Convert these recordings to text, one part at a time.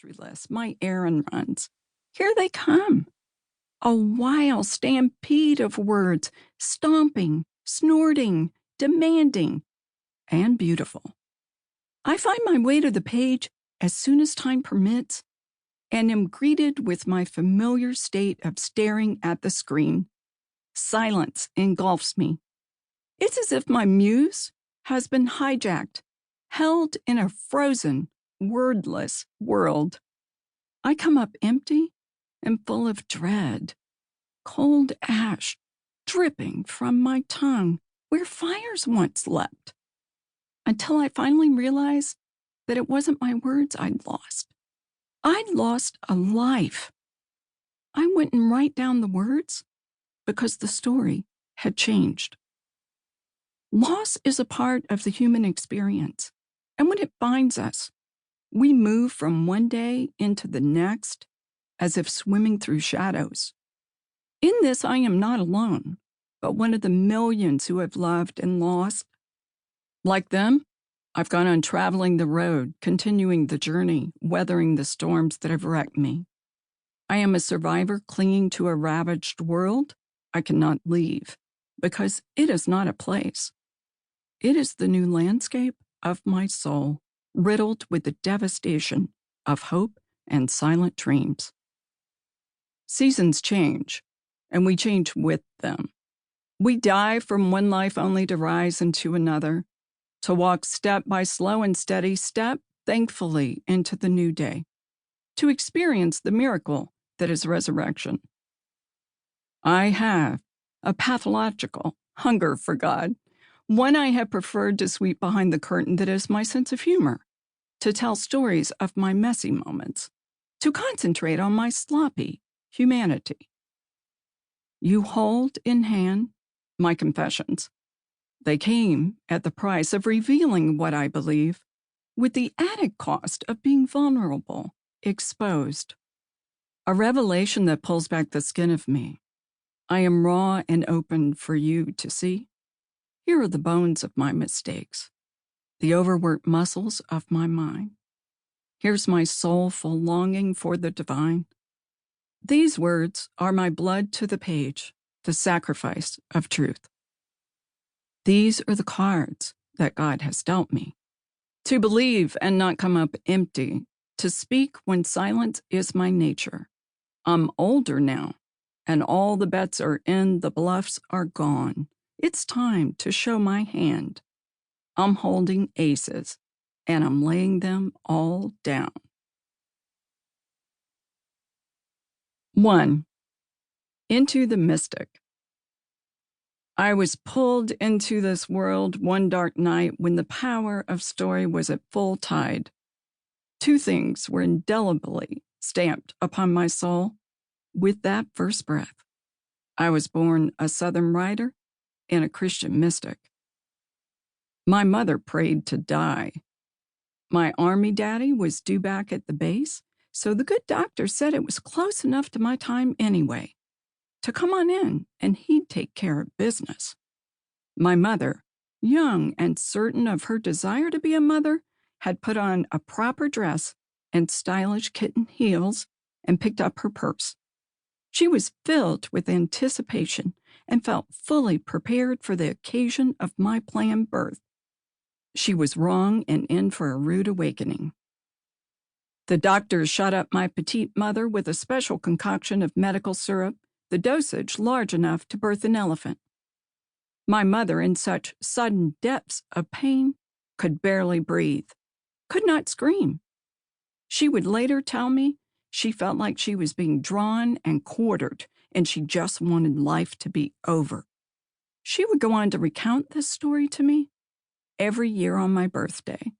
grocery list, my errand runs. Here they come. A wild stampede of words, stomping, snorting, demanding, and beautiful. I find my way to the page as soon as time permits and am greeted with my familiar state of staring at the screen. Silence engulfs me. It's as if my muse has been hijacked, held in a frozen, wordless world. I come up empty and full of dread, cold ash dripping from my tongue where fires once leapt, until I finally realize that it wasn't my words I'd lost. I'd lost a life. I wouldn't write down the words because the story had changed. Loss is a part of the human experience, and when it finds us, we move from one day into the next as if swimming through shadows. In this, I am not alone, but one of the millions who have loved and lost. Like them, I've gone on traveling the road, continuing the journey, weathering the storms that have wrecked me. I am a survivor clinging to a ravaged world I cannot leave, because it is not a place. It is the new landscape of my soul, riddled with the devastation of hope and silent dreams. Seasons change, and we change with them. We die from one life only to rise into another, to walk step by slow and steady step, thankfully, into the new day, to experience the miracle that is resurrection. I have a pathological hunger for God, one I have preferred to sweep behind the curtain that is my sense of humor, to tell stories of my messy moments, to concentrate on my sloppy humanity. You hold in hand my confessions. They came at the price of revealing what I believe, with the added cost of being vulnerable, exposed. A revelation that pulls back the skin of me. I am raw and open for you to see. Here are the bones of my mistakes, the overworked muscles of my mind. Here's my soulful longing for the divine. These words are my blood to the page, the sacrifice of truth. These are the cards that God has dealt me. To believe and not come up empty, to speak when silence is my nature. I'm older now, and all the bets are in, the bluffs are gone. It's time to show my hand. I'm holding aces, and I'm laying them all down. 1. Into the Mystic. I was pulled into this world one dark night when the power of story was at full tide. Two things were indelibly stamped upon my soul with that first breath. I was born a Southern writer and a Christian mystic. My mother prayed to die. My Army daddy was due back at the base, so the good doctor said it was close enough to my time anyway, to come on in and he'd take care of business. My mother, young and certain of her desire to be a mother, had put on a proper dress and stylish kitten heels and picked up her purse. She was filled with anticipation and felt fully prepared for the occasion of my planned birth. She was wrong and in for a rude awakening. The doctors shot up my petite mother with a special concoction of medical syrup, the dosage large enough to birth an elephant. My mother, in such sudden depths of pain, could barely breathe, could not scream. She would later tell me she felt like she was being drawn and quartered, and she just wanted life to be over. She would go on to recount this story to me every year on my birthday.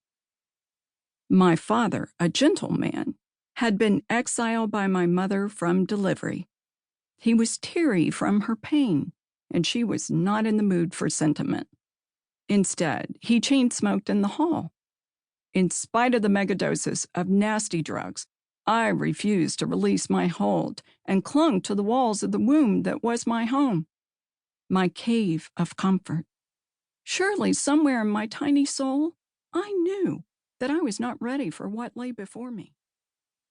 My father, a gentleman, had been exiled by my mother from delivery. He was teary from her pain, and she was not in the mood for sentiment. Instead, he chain-smoked in the hall. In spite of the megadoses of nasty drugs, I refused to release my hold and clung to the walls of the womb that was my home, my cave of comfort. Surely somewhere in my tiny soul, I knew that I was not ready for what lay before me.